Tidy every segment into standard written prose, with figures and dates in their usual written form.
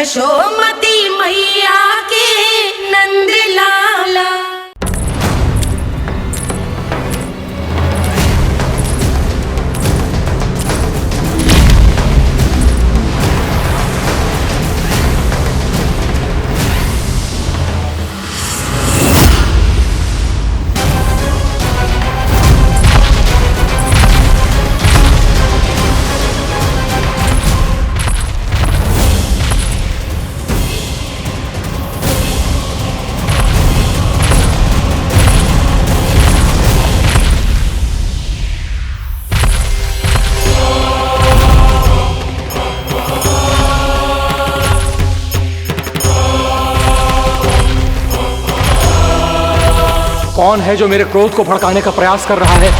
यशोमती मैया के नंद लाला। कौन है जो मेरे क्रोध को भड़काने का प्रयास कर रहा है?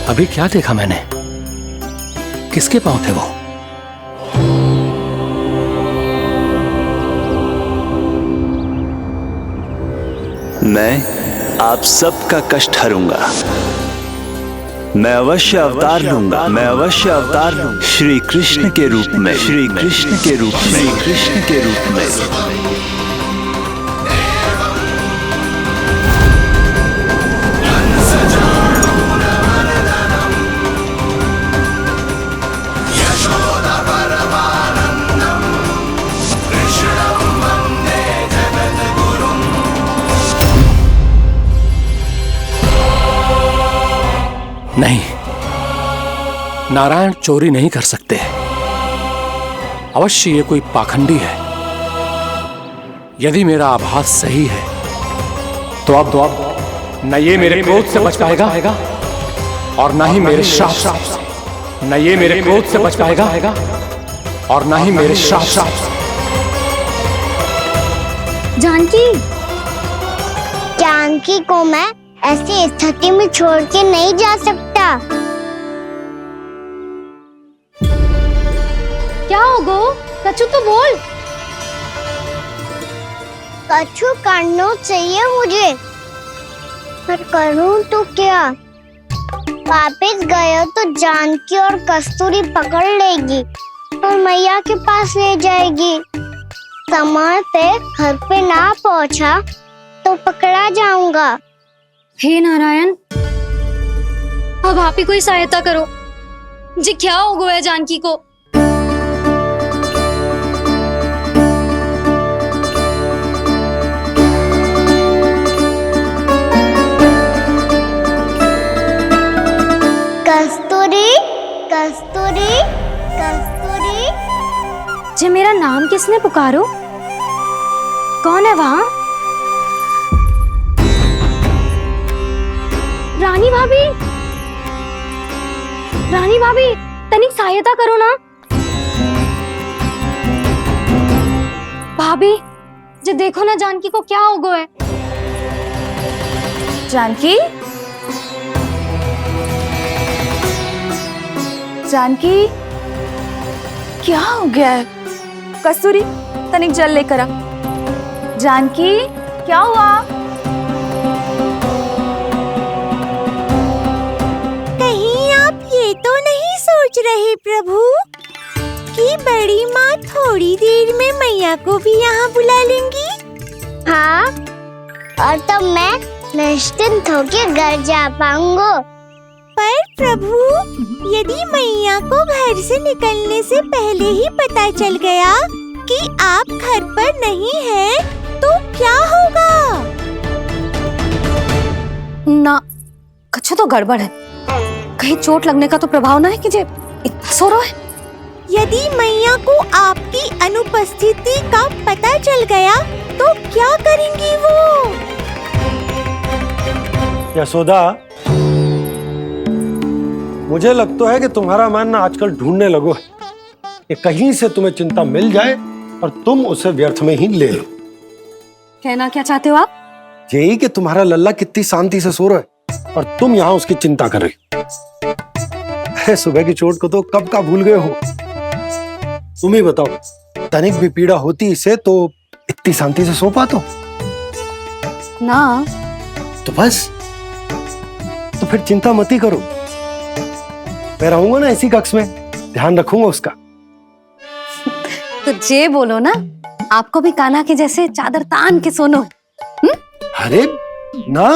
अभी क्या देखा मैंने? किसके पांव थे वो? मैं आप सबका कष्ट हरूंगा। मैं अवश्य अवतार लूंगा। मैं अवश्य अवतार लूंगा श्री कृष्ण के रूप में। श्री कृष्ण के रूप में। श्री कृष्ण के रूप में। नहीं, नारायण चोरी नहीं कर सकते। अवश्य ये कोई पाखंडी है। यदि मेरा आभास सही है तो अब न ये मेरे क्रोध से बच पाएगा और न ही मेरे श्राप से। न ये मेरे क्रोध से बच पाएगा और न ही मेरे श्राप से। जानकी को मैं ऐसी स्थिति में छोड़ के नहीं जा सकता। क्या होगो? कछु तो बोल। कछु करना चाहिए मुझे, पर करूं तो क्या? वापस गया तो जानकी और कस्तूरी पकड़ लेगी और मैया के पास ले जाएगी। समय पे घर पे ना पहुंचा तो पकड़ा जाऊंगा। हे नारायण, अब आप ही कोई सहायता करो। जी क्या हो गया जानकी को? कस्तूरी, कस्तूरी, कस्तूरी। जी मेरा नाम किसने पुकारो? कौन है वहाँ? रानी भाभी, रानी भाभी, तनिक सहायता करो ना। भाभी, जो देखो ना जानकी को क्या हो गया है। जानकी, जानकी, क्या हो गया है? कस्तूरी, तनिक जल लेकर आ। जानकी, क्या हुआ? ये तो नहीं सोच रहे प्रभु कि बड़ी माँ थोड़ी देर में मैया को भी यहाँ बुला लेंगी? हाँ, और तब मैं निश्चिंत होकर घर जा पाऊंगा। पर प्रभु, यदि मैया को घर से निकलने से पहले ही पता चल गया कि आप घर पर नहीं हैं, तो क्या होगा? ना, कुछ तो गड़बड़ है। कहीं चोट लगने का तो प्रभाव ना है कि जे इतना सो रहा है। यदि मैया को आपकी अनुपस्थिति का पता चल गया तो क्या करेंगी वो? यशोदा, मुझे लगता है कि तुम्हारा मन ना आजकल ढूंढने लगो है कि कहीं से तुम्हें चिंता मिल जाए और तुम उसे व्यर्थ में ही ले लो। कहना क्या चाहते हो आप? यही कि तुम्हारा लल्ला कितनी शांति से सो रहा है और तुम यहाँ उसकी चिंता कर रही। सुबह की चोट को तो कब का भूल गए हो? तुम ही बताओ, तनिक भी पीड़ा होती इसे तो इतनी शांति से सो पाते हो ना। तो बस, तो फिर चिंता मत ही करो, मैं रहूंगा ना इसी कक्ष में, ध्यान रखूंगा उसका। तो जे बोलो ना, आपको भी कान्हा के जैसे चादर तान के सोनो। अरे ना,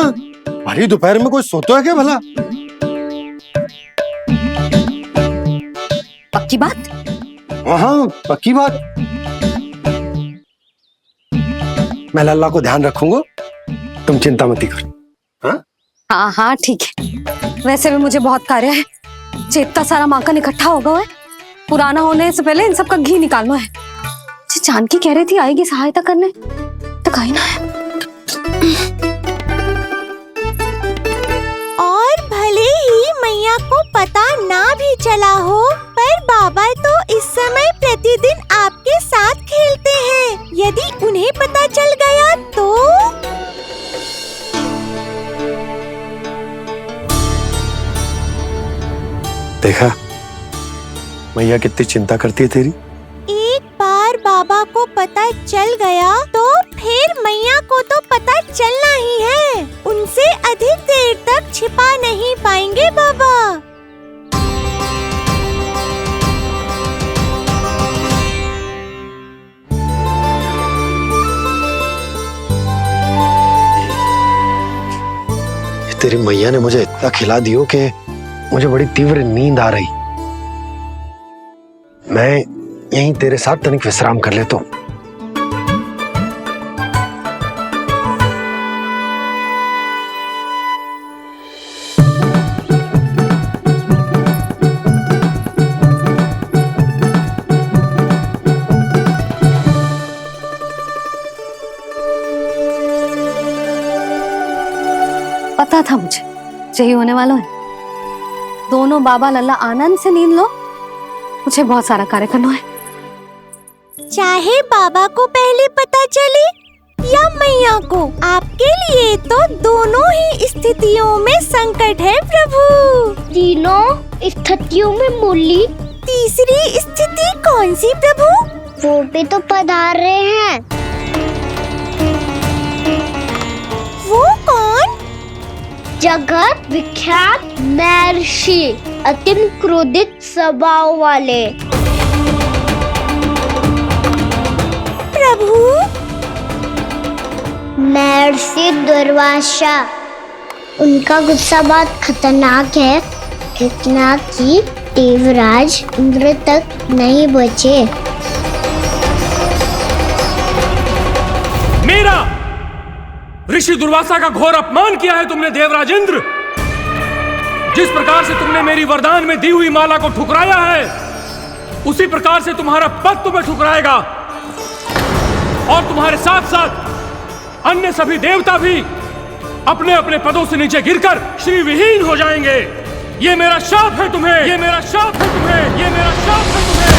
भरी दोपहर में कोई सोता है क्या भला? पक्की बात? हाँ पक्की बात। मैं लल्ला को ध्यान रखूंगा, तुम चिंता मत ही करो। हाँ हाँ हाँ ठीक है। वैसे भी मुझे बहुत कार्य है, इतना सारा माखन इकट्ठा होगा है, पुराना होने से पहले इन सब का घी निकालना है। जानकी कह रही थी आएगी सहायता करने, तो कहीं ना है। और भले ही मैया को पता ना भी चला हो, पर बाबा तो इस समय प्रतिदिन आपके साथ खेलते हैं। यदि उन्हें पता चल गया तो? देखा मैया कितनी चिंता करती है तेरी। एक बार बाबा को पता चल गया तो फिर मैया को तो पता चलना ही है। उनसे अधिक देर तक छिपा नहीं पाएंगे बाबा। तेरी मैया ने मुझे इतना खिला दियो कि मुझे बड़ी तीव्र नींद आ रही। मैं यहीं तेरे साथ तनिक विश्राम कर लेता हूँ। पता था मुझे यही होने वाला है। दोनों बाबा लल्ला आनंद से नींद लो, मुझे बहुत सारा कार्य करना है। चाहे बाबा को पहले पता चले या मैया को, आपके लिए तो दोनों ही स्थितियों में संकट है प्रभु। तीनों स्थितियों में मुरली, तीसरी स्थिति कौन सी प्रभु? वो भी तो पधार रहे हैं। वो कौन? जगत विख्यात महर्षि, अत्यंत क्रोधित स्वभाव वाले। प्रभु महर्षि दुर्वासा। उनका गुस्सा बहुत खतरनाक है, इतना कि देवराज इंद्र तक नहीं बचे। मेरा ऋषि दुर्वासा का घोर अपमान किया है तुमने देवराज इंद्र। जिस प्रकार से तुमने मेरी वरदान में दी हुई माला को ठुकराया है, उसी प्रकार से तुम्हारा पद तुम्हें ठुकराएगा, और तुम्हारे साथ साथ अन्य सभी देवता भी अपने अपने पदों से नीचे गिरकर श्री विहीन हो जाएंगे। ये मेरा शाप है तुम्हें, ये मेरा शाप है तुम्हें, ये मेरा शाप है तुम्हें।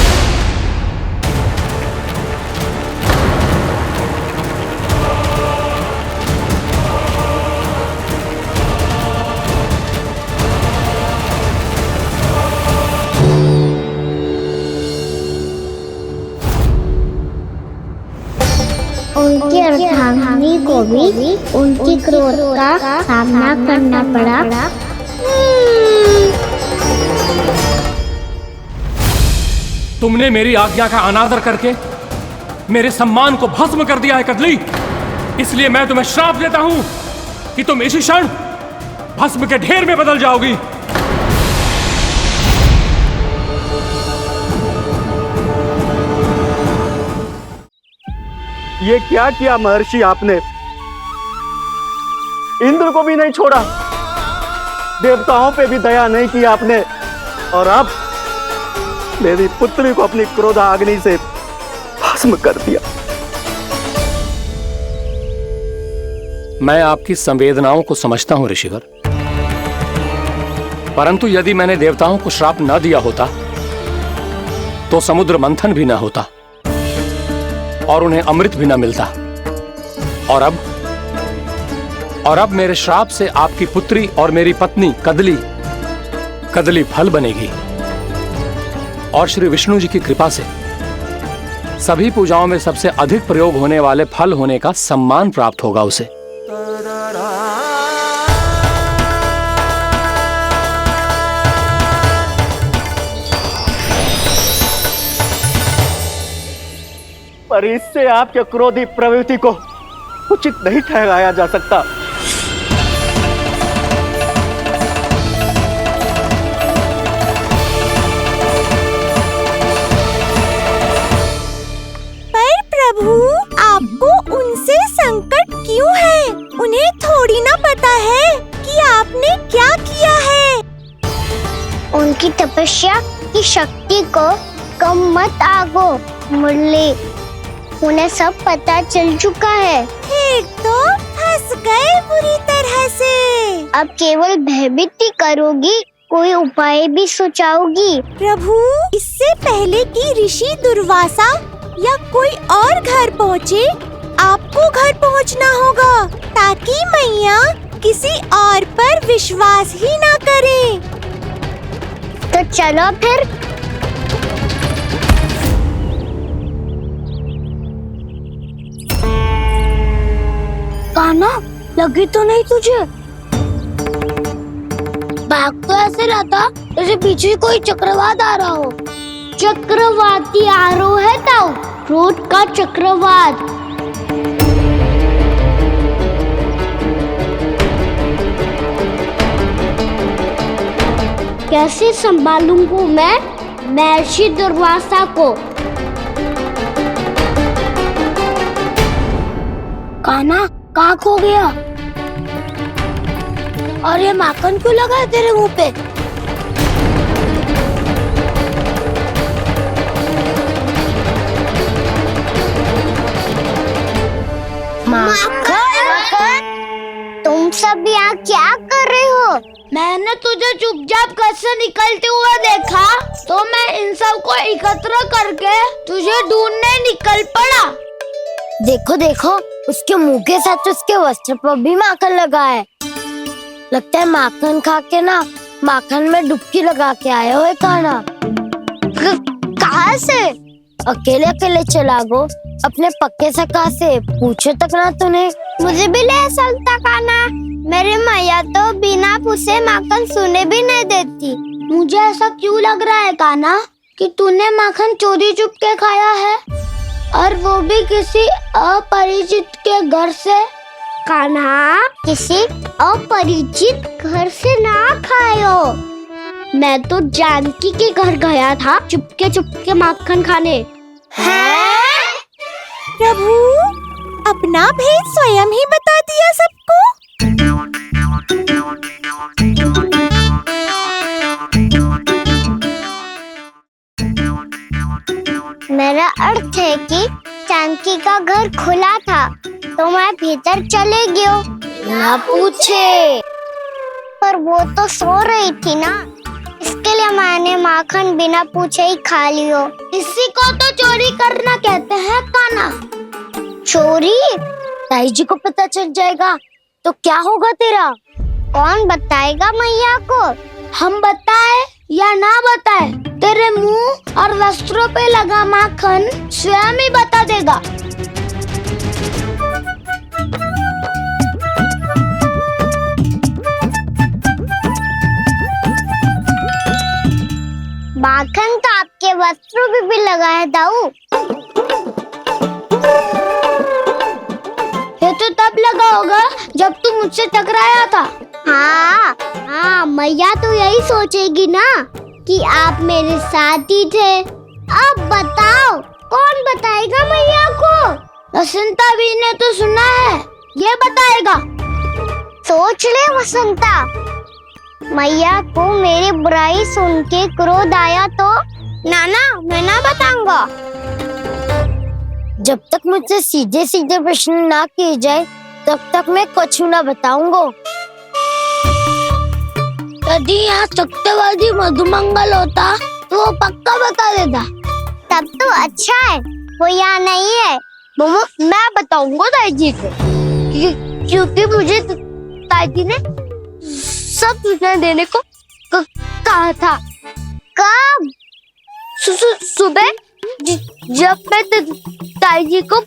उनकी अर्धांगिनी को भी उनकी क्रोध का सामना करना पड़ा। तुमने मेरी आज्ञा का अनादर करके मेरे सम्मान को भस्म कर दिया है कदली। इसलिए मैं तुम्हें श्राप देता हूं कि तुम इसी क्षण भस्म के ढेर में बदल जाओगी। ये क्या किया महर्षि आपने? इंद्र को भी नहीं छोड़ा, देवताओं पे भी दया नहीं की आपने, और अब मेरी पुत्री को अपनी क्रोधाग्नि से भस्म कर दिया। मैं आपकी संवेदनाओं को समझता हूं ऋषिवर, परंतु यदि मैंने देवताओं को श्राप न दिया होता तो समुद्र मंथन भी न होता और उन्हें अमृत भी न मिलता। और अब मेरे श्राप से आपकी पुत्री और मेरी पत्नी कदली फल बनेगी, और श्री विष्णु जी की कृपा से सभी पूजाओं में सबसे अधिक प्रयोग होने वाले फल होने का सम्मान प्राप्त होगा उसे। पर इससे आपके क्रोधी प्रवृत्ति को उचित नहीं ठहराया जा सकता। पर प्रभु, आपको उनसे संकट क्यों है? उन्हें थोड़ी ना पता है कि आपने क्या किया है। उनकी तपस्या की शक्ति को कम मत आगो मुरली, उन्हें सब पता चल चुका है। फिर तो फंस गए बुरी तरह से। अब केवल भयभीत ही करोगी, कोई उपाय भी सोचाओगी? प्रभु, इससे पहले कि ऋषि दुर्वासा या कोई और घर पहुँचे, आपको घर पहुँचना होगा ताकि मैया किसी और पर विश्वास ही ना करे। तो चलो फिर। कान्हा, लगी तो नहीं तुझे? भाग तो ऐसे रहा था जैसे पीछे कोई चक्रवात आ रहा हो। चक्रवाती आरोह है ताऊ, क्रोध का चक्रवात। कैसे संभालूंगा मैं महर्षि दुर्वासा को? कान्हा, कहाँ खो गया? और ये माखन क्यों लगा है तेरे मुंह पे? माखन, तुम सब यहाँ क्या कर रहे हो? मैंने तुझे चुपचाप घर से निकलते हुए देखा तो मैं इन सब को एकत्र करके तुझे ढूंढने निकल पड़ा। देखो देखो, उसके मुंह के साथ उसके वस्त्र पर भी माखन लगा है। लगता है माखन खा के ना माखन में डुबकी लगा के आए हो कान्हा। कहाँ से? अकेले अकेले चला गो अपने पक्के सखा से, पूछो तक ना तूने। मुझे भी ले चलता कान्हा, मेरी मैया तो बिना पूछे माखन सुने भी नहीं देती। मुझे ऐसा क्यों लग रहा है कान्हा कि तूने माखन चोरी चुप के खाया है, और वो भी किसी अपरिचित के घर से? कान्हा, किसी अपरिचित घर से ना खायो। मैं तो जानकी के घर गया था चुपके माखन खाने। हैं? प्रभु, अपना भेद स्वयं ही बता दिया सबको। मेरा अर्थ है कि जानकी का घर खुला था तो मैं भीतर चले गयो। ना पूछे। पर वो तो सो रही थी ना, इसके लिए मैंने माखन बिना पूछे ही खा लियो। इसी को तो चोरी करना कहते हैं कान्हा। चोरी? ताई जी को पता चल जाएगा तो क्या होगा तेरा? कौन बताएगा मैया को? हम बताए या ना बताए, तेरे मुंह और वस्त्रों पे लगा माखन स्वयं ही बता देगा। माखन तो आपके वस्त्रों पे भी लगा है दाऊ। ये तो तब लगा होगा जब तू मुझसे टकराया था। हाँ, मैया तो यही सोचेगी ना कि आप मेरे साथ ही थे। अब बताओ, कौन बताएगा मैया को? वसंता भी ने तो सुना है, ये बताएगा। सोच ले वसंता, मैया को मेरी बुराई सुन के क्रोध आया तो नाना मैं ना बताऊंगा। जब तक मुझसे सीधे सीधे प्रश्न ना किए जाए तब तक मैं कुछ ना बताऊंगा। यदि यहाँ सत्यवादी मधुमंगल होता तो वो पक्का बता देता। तब तो अच्छा है वो यहाँ नहीं है। मैं बताऊंगा ताई जी को, क्योंकि मुझे ताई जी ने सब सूचना देने को कहा था। कब? सुबह जब मैं ताई जी को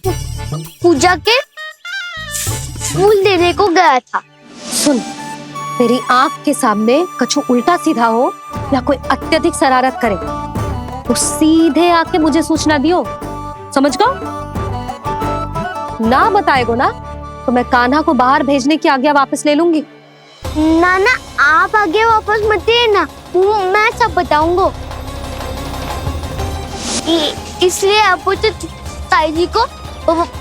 पूजा के फूल देने को गया था। सुन, तेरी आंख के सामने कछु उल्टा सीधा हो या कोई अत्यधिक शरारत करे तो सीधे आके मुझे सूचना दियो, समझ गो? ना बताएगो ना तो मैं कान्हा को बाहर भेजने की आज्ञा वापस ले लूंगी। नाना आप आगे वापस मत देना, मैं सब बताऊंगा। इसलिए आपको तो ताई जी को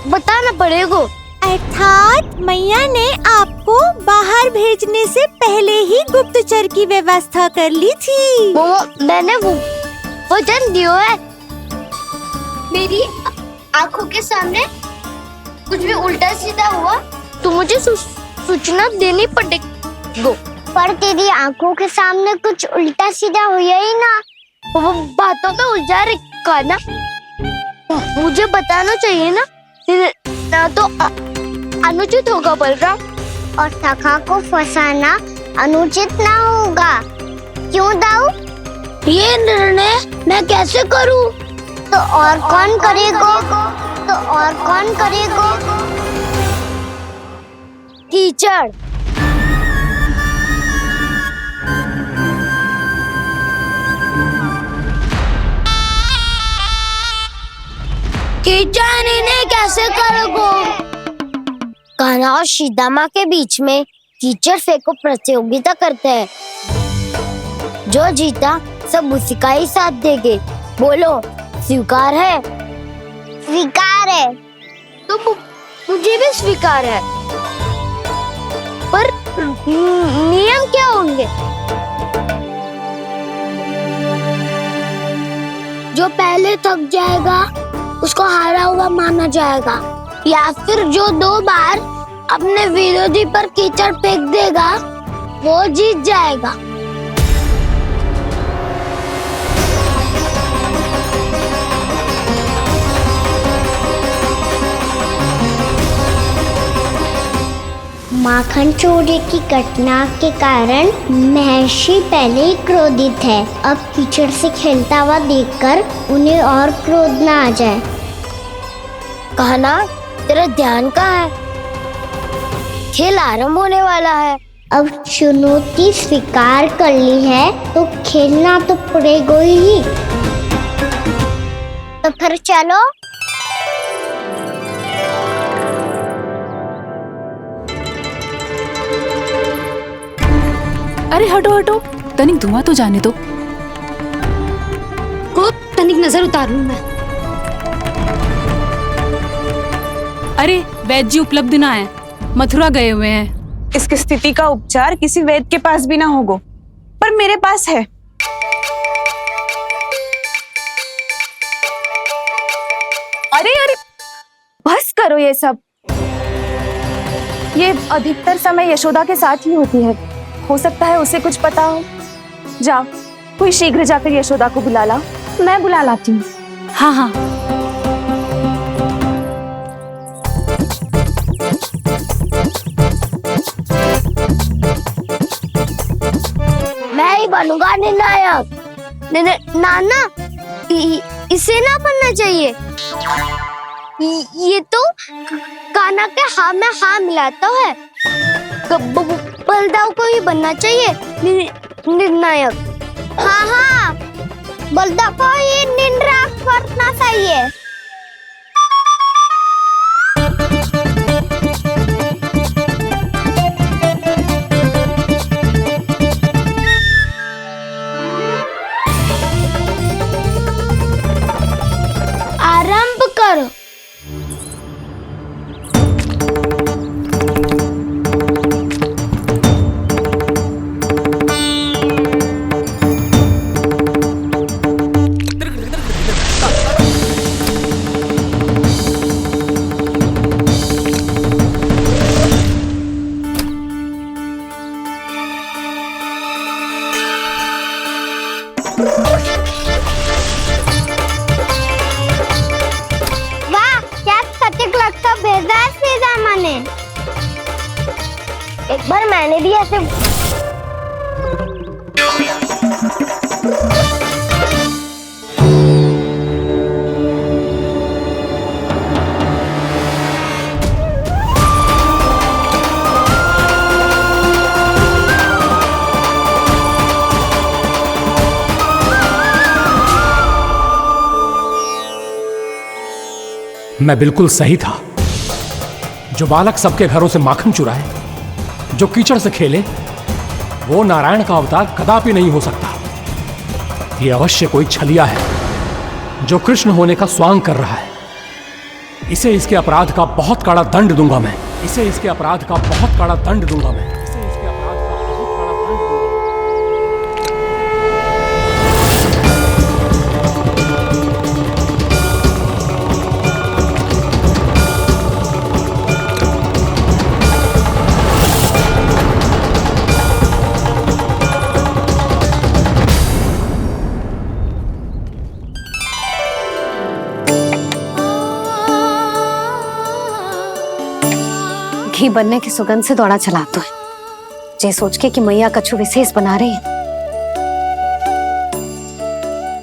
बताना पड़ेगा। अर्थात मैया ने आपको बाहर भेजने से पहले ही गुप्तचर की व्यवस्था कर ली थी। वो मैंने वो वचन दिया है। मेरी आंखों के सामने कुछ भी उल्टा सीधा हुआ तो मुझे सूचना देनी पड़ेगी। पर तेरी आंखों के सामने कुछ उल्टा सीधा हुआ ही ना। वो बातों में उलझा रखा ना, मुझे बताना चाहिए ना तो अनुचित होगा बलराम। और सखा को फंसाना अनुचित ना होगा, क्यों दाऊ? ये निर्णय मैं कैसे करूं? तो और कौन करेगा? कीचड़। कीचड़ इन्हें कैसे करोगे? कान्हा और सीता माँ के बीच में कीचड़ फेंको प्रतियोगिता करते हैं। जो जीता सब उसी का ही साथ देंगे। बोलो स्वीकार है? स्वीकार है। तो मुझे भी स्वीकार है, पर नियम क्या होंगे? जो पहले थक जाएगा उसको हारा हुआ माना जाएगा, या फिर जो 2 बार अपने विरोधी पर कीचड़ फेंक देगा वो जीत जाएगा। माखन चोरी की घटना के कारण महर्षि पहले ही क्रोधित है। अब कीचड़ से खेलता हुआ देखकर उन्हें और क्रोध ना आ जाए। कान्हा तेरा ध्यान कहाँ है? खेल आरंभ होने वाला है। अब चुनौती स्वीकार कर ली है तो खेलना तो पड़ेगा ही। तो फिर चलो। अरे हटो हटो, तनिक धुआं तो जाने दो। को तनिक नजर उतार लूं मैं। अरे वैद्य जी उपलब्ध ना है, मथुरा गए हुए हैं। इसकी स्थिति का उपचार किसी वैद्य के पास भी ना होगा, पर मेरे पास है। अरे अरे बस करो ये सब। ये अधिकतर समय यशोदा के साथ ही होती है। हो सकता है उसे कुछ पता हो। जा, कोई शीघ्र जाकर यशोदा को बुला ला। मैं बुला लाती हूँ। हाँ हाँ। मैं ही बनूंगा निर्णायक। नाना इसे ना बनना चाहिए। ये तो कान्हा के हाँ में हाँ मिलाता है। बलदाव को ही बनना चाहिए निर्णायक। हाँ, बलदाव को ही निर्णायक करना चाहिए। आरंभ करो। वाह, क्या सटीक लगता भेजा है सीधा माने। एक बार मैंने भी ऐसे मैं बिल्कुल सही था। जो बालक सबके घरों से माखन चुराए, जो कीचड़ से खेले, वो नारायण का अवतार कदापि नहीं हो सकता। ये अवश्य कोई छलिया है जो कृष्ण होने का स्वांग कर रहा है। इसे इसके अपराध का बहुत कड़ा दंड दूंगा मैं। इसे इसके अपराध का बहुत कड़ा दंड दूंगा मैं। इसे इसके अपराध का बहुत कड़ा दंड दूंगा। घी बनने की सुगंध से दौड़ा चला तो है, जे सोच के कि मैया कछु विशेष बना रही है,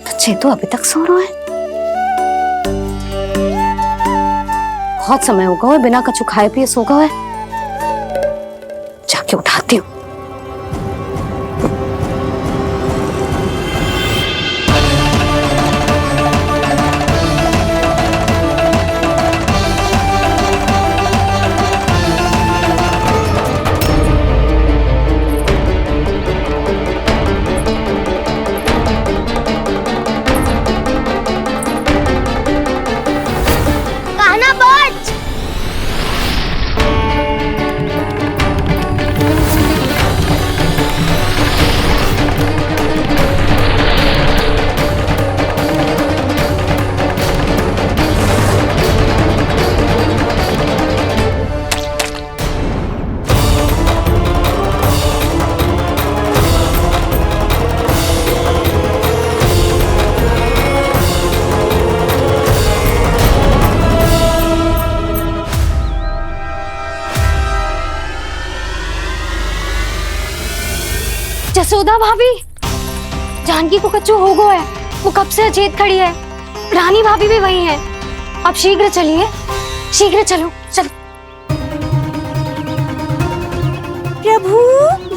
तो चेतु अभी तक सो रहा है। बहुत समय हो गया है, बिना कछु खाए पिए सो गया है। जाके उठाती हूँ। जसोदा भाभी, जानकी को कच्चू हो गया है। वो कब से अचेत खड़ी है। रानी भाभी भी वही है। आप शीघ्र चलिए, शीघ्र चलो, चलो। प्रभु,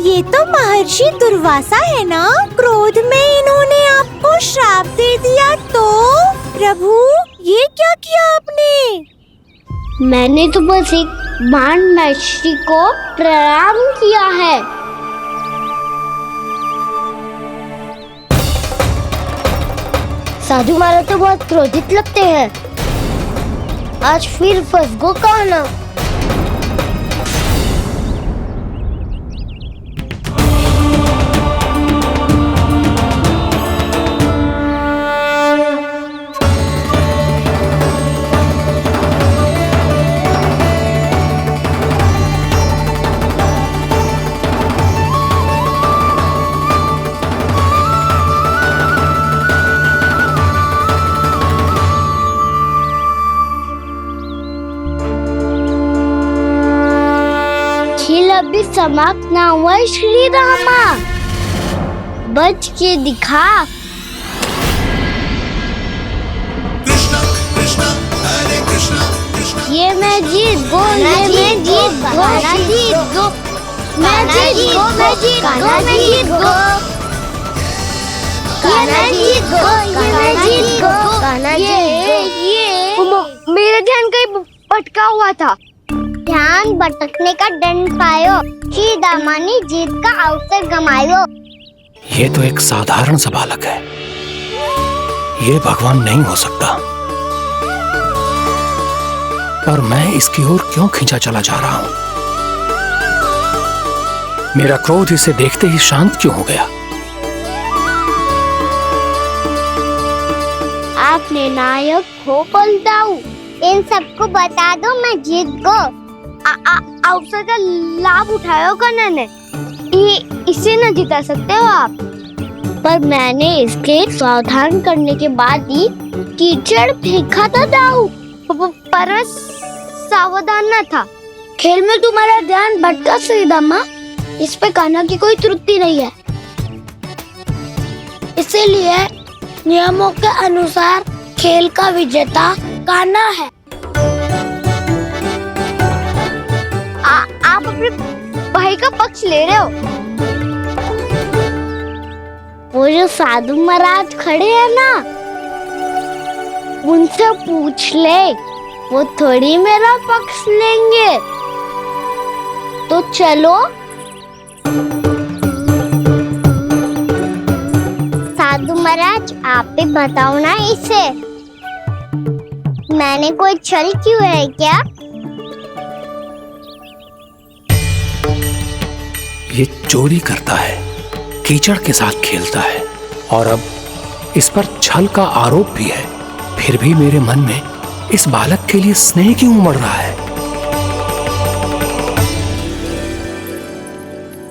ये तो महर्षि दुर्वासा है ना? क्रोध में इन्होंने आपको श्राप दे दिया तो? प्रभु, ये क्या किया आपने? मैंने तो बस एक बाण महर्षि को प्रणाम किया है। साधु महाराज तो बहुत क्रोधित लगते हैं। आज फिर फंस गो कहना। अभी समाप्त ना हुआ श्री रामा, बच के दिखा। ये मैं जीत गो, ये मैं जीत गो, जीत गो, मैं जीत गो, मैं जीत गो, मैं जीत गो, ये मैं जीत गो, ये मैं जीत गो, ये मेरा ध्यान कहीं भटका हुआ था। ध्यान भटकने का दंड पायो, श्री दामानी जीत का अवसर गमायो। ये तो एक साधारण सा बालक है, ये भगवान नहीं हो सकता। पर मैं इसकी ओर क्यों खींचा चला जा रहा हूं? मेरा क्रोध इसे देखते ही शांत क्यों हो गया? आपने नायक हो पलटाऊ, इन सबको बता दो मैं जीत गो। अवसर का लाभ उठायो कन्या ने, इसे न जिता सकते हो आप। पर मैंने इसके सावधान करने के बाद ही कीचड़ फेंका था दाऊ, पर मैं सावधान न था। खेल में तुम्हारा ध्यान भटका श्रीदामा, इस पे कान्हा की कोई त्रुटि नहीं है। इसीलिए नियमों के अनुसार खेल का विजेता कान्हा है। आप अपने भाई का पक्ष ले रहे हो। वो जो साधु महाराज खड़े हैं ना, उनसे पूछ ले वो थोड़ी मेरा पक्ष लेंगे। तो चलो। साधु महाराज, आप भी बताओ ना इसे, मैंने कोई छल क्यों है क्या? ये चोरी करता है, कीचड़ के साथ खेलता है और अब इस पर छल का आरोप भी है। फिर भी मेरे मन में इस बालक के लिए स्नेह क्यों उमड़ रहा है?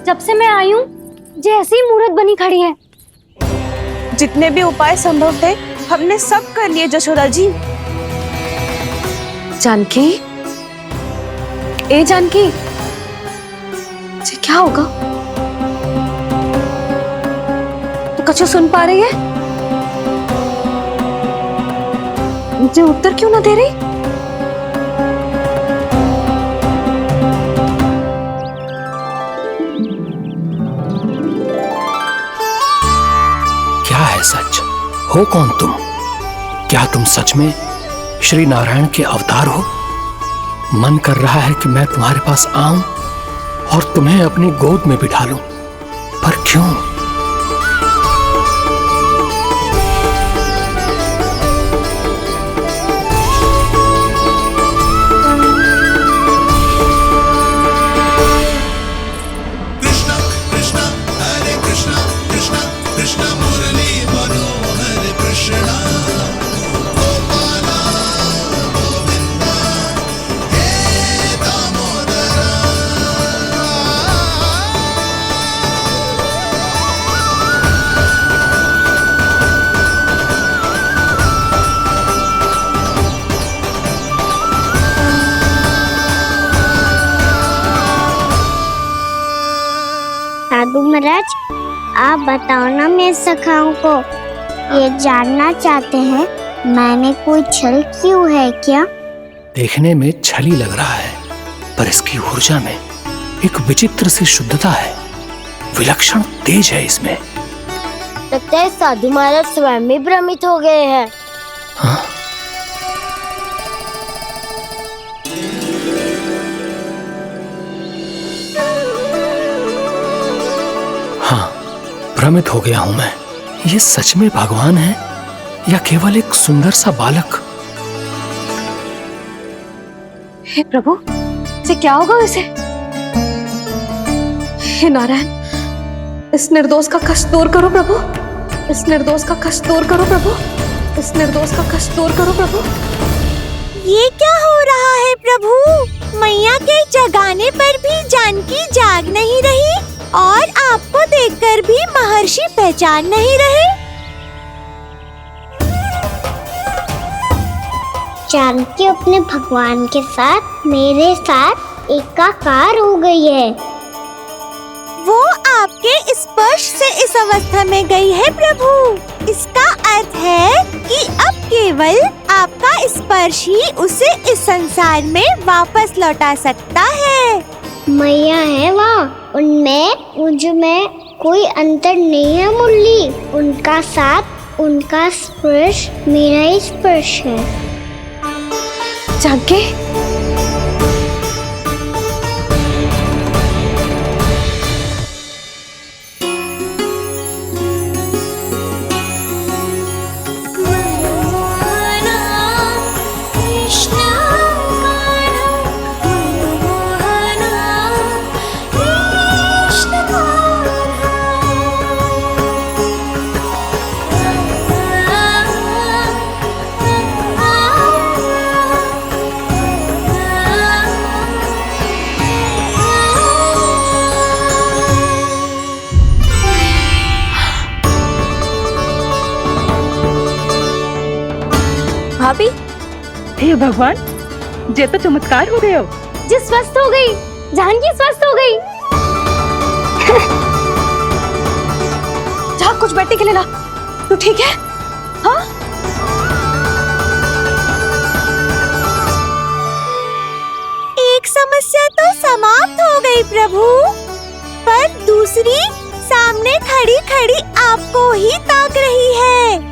जब से मैं आई हूँ जैसी ही मूर्त बनी खड़ी है। जितने भी उपाय संभव थे हमने सब कर लिए जशोदा जी। जानकी, ए जानकी, ये क्या होगा? तो कछु सुन पा रही है? मुझे उत्तर क्यों ना दे रही? क्या है सच? हो कौन तुम? क्या तुम सच में श्री नारायण के अवतार हो? मन कर रहा है कि मैं तुम्हारे पास आऊं और तुम्हें अपनी गोद में बिठा लूं, पर क्यों? साधु महाराज, आप बताओ ना मेरे सखाओं को, ये जानना चाहते हैं मैंने कोई छल क्यों है क्या? देखने में छली लग रहा है, पर इसकी ऊर्जा में एक विचित्र सी शुद्धता है, विलक्षण तेज है इसमें। लगता है साधु महाराज स्वयं भी भ्रमित हो गए हैं। हाँ? हाँ, भ्रमित हो गया हूं मैं। ये सच में भगवान है या केवल एक सुंदर सा बालक? हे प्रभु, ये क्या होगा वैसे? हे नारायण, इस निर्दोष का कष्ट दूर करो प्रभु, इस निर्दोष का कष्ट दूर करो प्रभु, इस निर्दोष का कष्ट दूर करो प्रभु। ये क्या हो रहा है प्रभु? मैया के जगाने पर भी जानकी जाग नहीं रही और आपको देखकर भी महर्षि पहचान नहीं रहे। जानकी अपने भगवान के साथ मेरे साथ एकाकार हो गई है। वो आपके स्पर्श से इस अवस्था में गई है प्रभु। इसका अर्थ है कि अब केवल आपका स्पर्श ही उसे इस संसार में वापस लौटा सकता है। मैया है वहाँ, उनमें मुझमें कोई अंतर नहीं है मुरली। उनका साथ, उनका स्पर्श मेरा ही स्पर्श है। जानकी, भाभी, हे भगवान, ये तो चमत्कार हो गया। जी स्वस्थ हो गई, जानकी स्वस्थ हो गई। जा कुछ बैठने के लिए ला। तू ठीक है? हाँ? एक समस्या तो समाप्त हो गई प्रभु, पर दूसरी सामने खड़ी खड़ी आपको ही ताक रही है।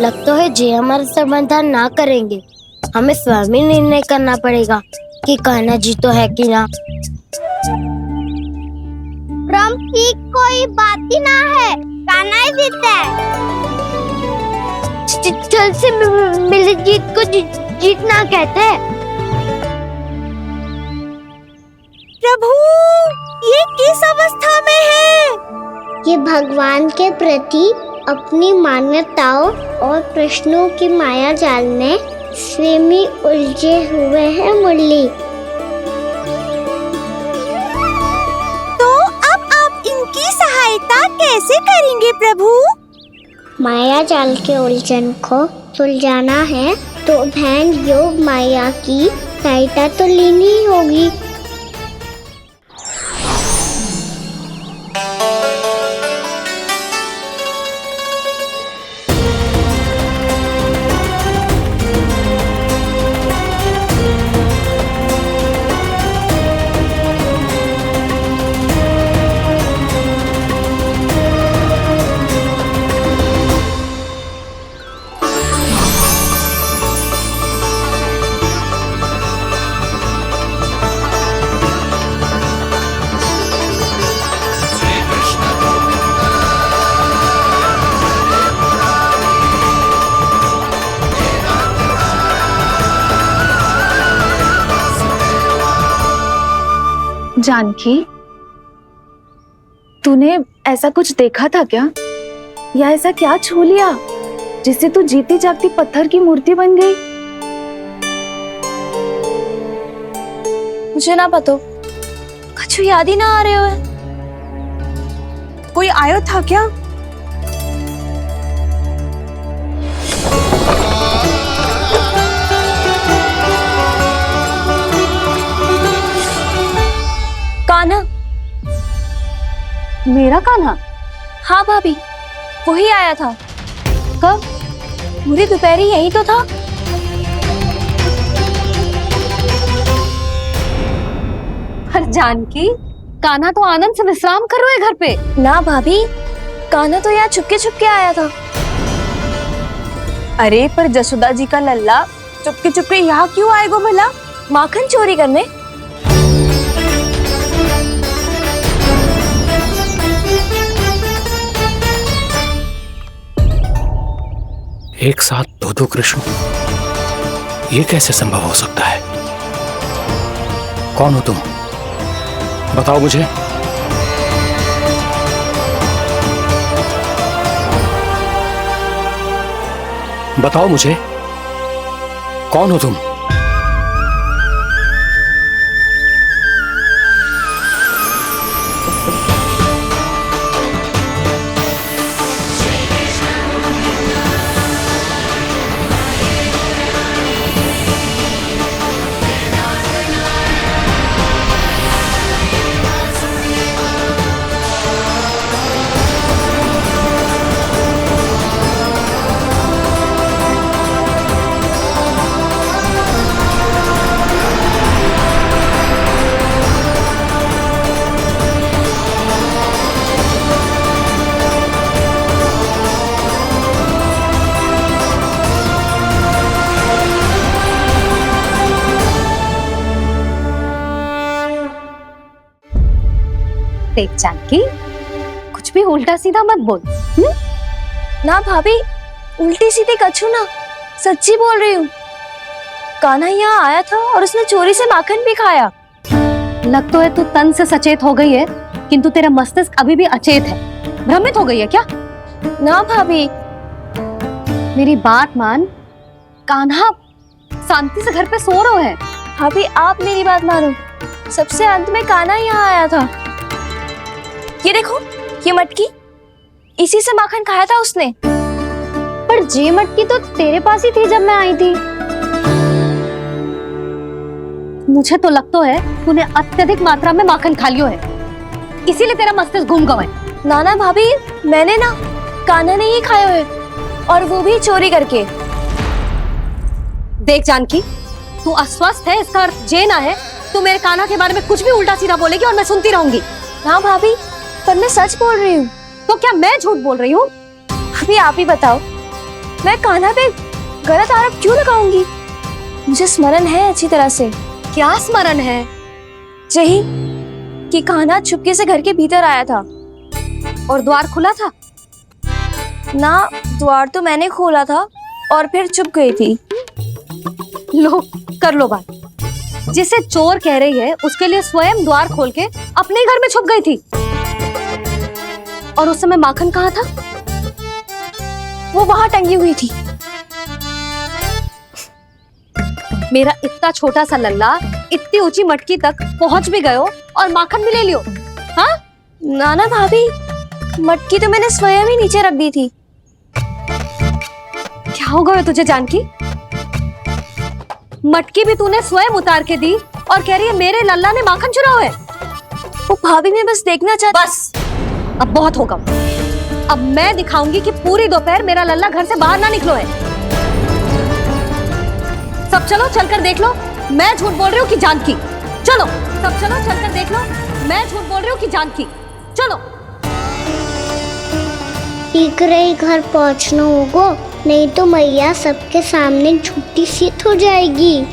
लगता है जे हमारा समाधान ना करेंगे। हमें स्वयं ही निर्णय करना पड़ेगा कि कान्हा जी तो है कि ना। की कोई बात ही ना है, कान्हा ही जीता है। चल से मिली जीत को जीतना कहते हैं। प्रभु, ये किस अवस्था में है? ये भगवान के प्रति अपनी मान्यताओं और प्रश्नों की माया जाल में स्वयं ही उलझे हुए हैं मुरली। तो अब आप इनकी सहायता कैसे करेंगे प्रभु? माया जाल के उलझन को सुलझाना है तो ध्यान योग माया की सहायता तो लेनी ही होगी। जानकी, तूने ऐसा कुछ देखा था क्या? या ऐसा क्या छू लिया जिससे तू जीती जागती पत्थर की मूर्ति बन गई? मुझे ना पता, कुछ याद ही ना आ रहे हो। कोई आयो था क्या? कान्हा। मेरा कान्हा? हाँ भाभी, वही आया था। कब? पूरी दोपहर यही तो था। हर जानकी, कान्हा तो आनंद से विश्राम कर रहे घर पे। ना भाभी, कान्हा तो यहाँ चुपके चुपके आया था। अरे पर जसोदा जी का लल्ला चुपके चुपके यहाँ क्यों आएगा भला? माखन चोरी करने? एक साथ दो कृष्ण, ये कैसे संभव हो सकता है? कौन हो तुम? बताओ मुझे। बताओ मुझे, कौन हो तुम? देख जानकी, कुछ भी उल्टा सीधा मत बोल। ना भाभी, उल्टी सीधी कछू ना, सच्ची बोल रही हूँ। कान्हा यहाँ आया था और उसने चोरी से माखन भी खाया। लग तो है तू तन से सचेत हो गई है, किंतु तेरा मस्तिष्क अभी भी अचेत है। भ्रमित हो गई है क्या? ना भाभी, मेरी बात मान। कान्हा शांति से घर पे सो रहे हैं। भाभी आप मेरी बात मानो। सबसे अंत में कान्हा यहाँ आया था। ये देखो, ये मटकी, इसी से माखन खाया था उसने। पर जे मटकी तो तेरे पास ही थी जब मैं आई थी। मुझे तो लगता है तूने अत्यधिक मात्रा में माखन खा लियो है, इसीलिए तेरा मस्तिष्क घूम गया है। नाना भाभी, मैंने ना कान्हा ने ही खाया है, और वो भी चोरी करके। देख जानकी, तू अस्वस्थ है, इसका अर्थ ये ना है तू मेरे कान्हा के बारे में कुछ भी उल्टा सीधा बोलेगी और मैं सुनती रहूंगी। हाँ भाभी, पर मैं सच बोल रही हूँ। तो क्या मैं झूठ बोल रही हूँ? अभी आप ही बताओ, मैं कान्हा पे गलत आरोप क्यों लगाऊंगी? मुझे स्मरण है अच्छी तरह से। क्या स्मरण है? यही कि कान्हा चुपके से घर के भीतर आया था। और द्वार खुला था? ना, द्वार तो मैंने खोला था और फिर चुप गई थी। लो, कर लो बात। जिसे चोर कह रही है उसके लिए स्वयं द्वार खोल के अपने घर में छुप गई थी। और उस समय माखन कहाँ था? वो वहां टंगी हुई थी। मेरा इतना छोटा सा लल्ला इतनी ऊंची मटकी तक पहुंच भी गयो और माखन भी ले लियो? हाँ? नाना भाभी, मटकी तो मैंने स्वयं ही नीचे रख दी थी। क्या हो गया तुझे जानकी? मटकी भी तूने स्वयं उतार के दी और कह रही है मेरे लल्ला ने माखन चुराया है। वो भाभी मैं बस देखना चाहती। बस, अब बहुत होगा। अब मैं दिखाऊंगी कि पूरी दोपहर मेरा लल्ला घर से बाहर ना निकलो है। सब चलो, चलकर देख लो मैं झूठ बोल रही हूँ कि जानकी। चलो सब चलो, चलकर देख लो मैं झूठ बोल रही हूँ कि जानकी। चलो। शीघ्र ही घर पहुंचना होगा, नहीं तो मैया सबके सामने झूठी सिद्ध हो जाएगी।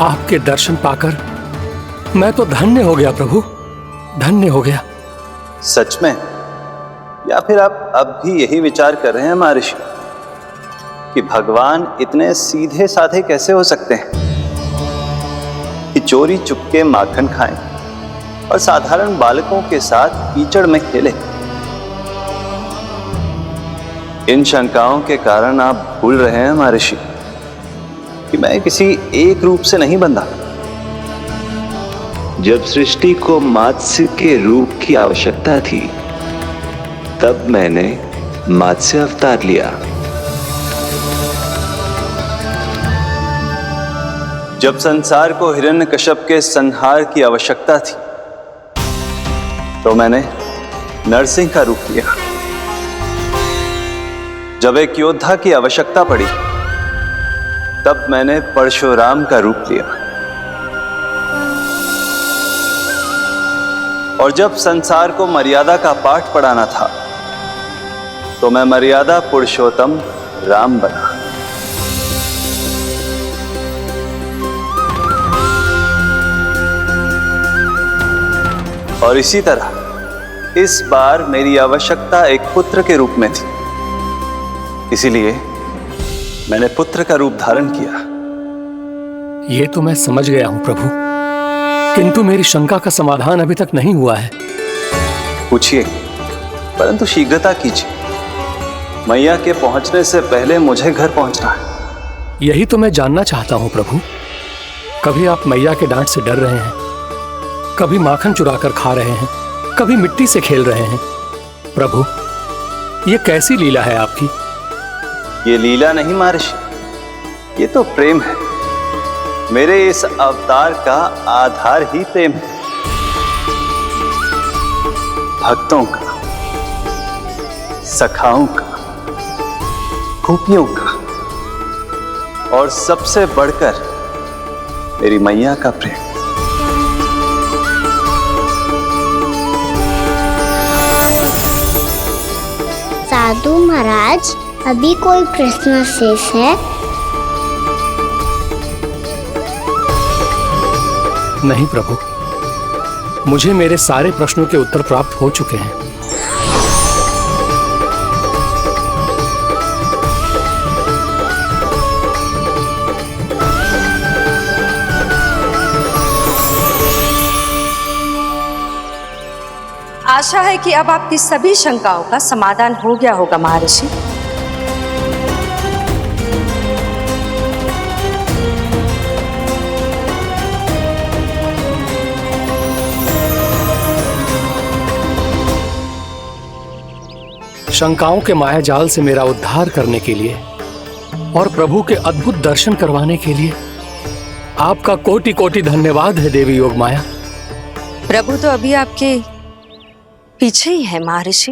आपके दर्शन पाकर मैं तो धन्य हो गया प्रभु, धन्य हो गया। सच में? या फिर आप अब भी यही विचार कर रहे हैं महर्षि कि भगवान इतने सीधे साधे कैसे हो सकते हैं कि चोरी चुपके माखन खाएं और साधारण बालकों के साथ कीचड़ में खेले? इन शंकाओं के कारण आप भूल रहे हैं महर्षि कि मैं किसी एक रूप से नहीं बंधा। जब सृष्टि को मत्स्य के रूप की आवश्यकता थी तब मैंने मत्स्य अवतार लिया। जब संसार को हिरण्यकश्यप के संहार की आवश्यकता थी तो मैंने नरसिंह का रूप लिया। जब एक योद्धा की आवश्यकता पड़ी तब मैंने परशुराम का रूप लिया। और जब संसार को मर्यादा का पाठ पढ़ाना था तो मैं मर्यादा पुरुषोत्तम राम बना। और इसी तरह इस बार मेरी आवश्यकता एक पुत्र के रूप में थी, इसीलिए मैंने पुत्र का रूप धारण किया। ये तो मैं समझ गया हूं प्रभु, किंतु मेरी शंका का समाधान अभी तक नहीं हुआ है। पूछिए, परंतु शीघ्रता कीजिए। मैया के पहुंचने से पहले मुझे घर पहुंचना है। यही तो मैं जानना चाहता हूं प्रभु। कभी आप मैया के डांट से डर रहे हैं, कभी माखन चुराकर खा रहे हैं, कभी मिट्टी से खेल रहे हैं। प्रभु, ये कैसी लीला है आपकी? ये लीला नहीं महर्षि, ये तो प्रेम है। मेरे इस अवतार का आधार ही प्रेम है। भक्तों का, सखाओं का, गोपियों का और सबसे बढ़कर मेरी मैया का प्रेम। साधु महाराज, अभी कोई प्रश्न शेष है? नहीं प्रभु, मुझे मेरे सारे प्रश्नों के उत्तर प्राप्त हो चुके हैं। आशा है कि अब आपकी सभी शंकाओं का समाधान हो गया होगा महर्षि। शंकाओं के मायाजाल से मेरा उद्धार करने के लिए और प्रभु के अद्भुत दर्शन करवाने के लिए आपका कोटि कोटि धन्यवाद है देवी योगमाया। प्रभु तो अभी आपके पीछे ही है महर्षि।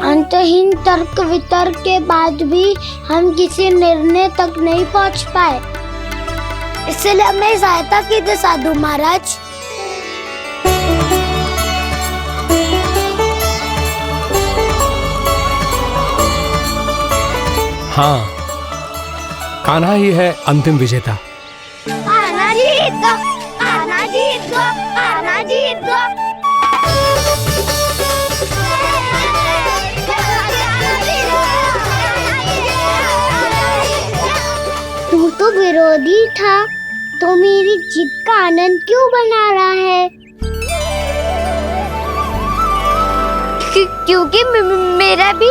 अंतहीन तर्क वितर्क के बाद भी हम किसी निर्णय तक नहीं पहुंच पाए, इसलिए हमें सहायता कीजिए साधु महाराज। हाँ, कान्हा ही है अंतिम विजेता। कान्हा जीत गो, कान्हा जीत गो, कान्हा जीत गो। तू तो विरोधी था, तो मेरी जीत का आनंद क्यों बना रहा है? क्योंकि मेरा भी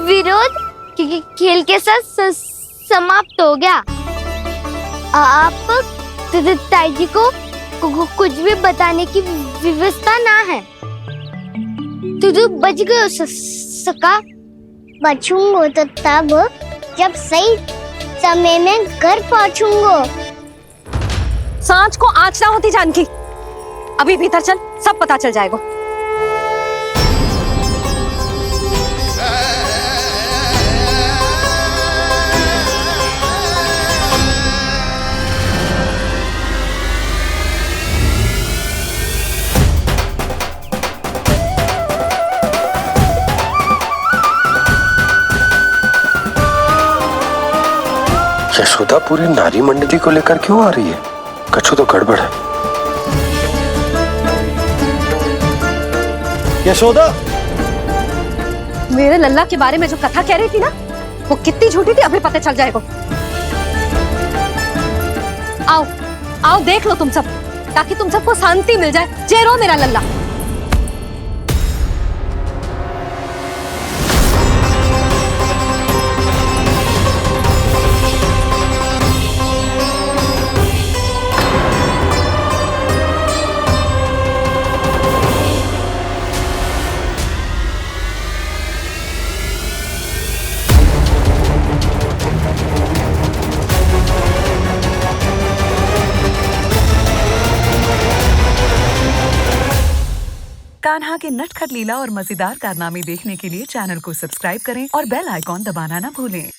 विरोध खेल के साथ समाप्त हो गया। आप ताई जी को कुछ भी बताने की व्यवस्था ना है। तू बच गयो सका। बचूंगो तो तब जब सही समय में घर पहुंचूंगो। सांच को आँच ना होती जानकी। अभी भीतर चल, सब पता चल जाएगा। यशोदा पूरी नारी मंडली को लेकर क्यों आ रही है? कछु तो गड़बड़ है। यशोदा, मेरे लल्ला के बारे में जो कथा कह रही थी ना, वो कितनी झूठी थी अभी पता चल जाएगा। आओ आओ देख लो तुम सब, ताकि तुम सबको शांति मिल जाए। जय रो मेरा लल्ला। कान्हा के नटखट लीला और मजेदार कारनामे देखने के लिए चैनल को सब्सक्राइब करें और बेल आइकॉन दबाना ना भूलें।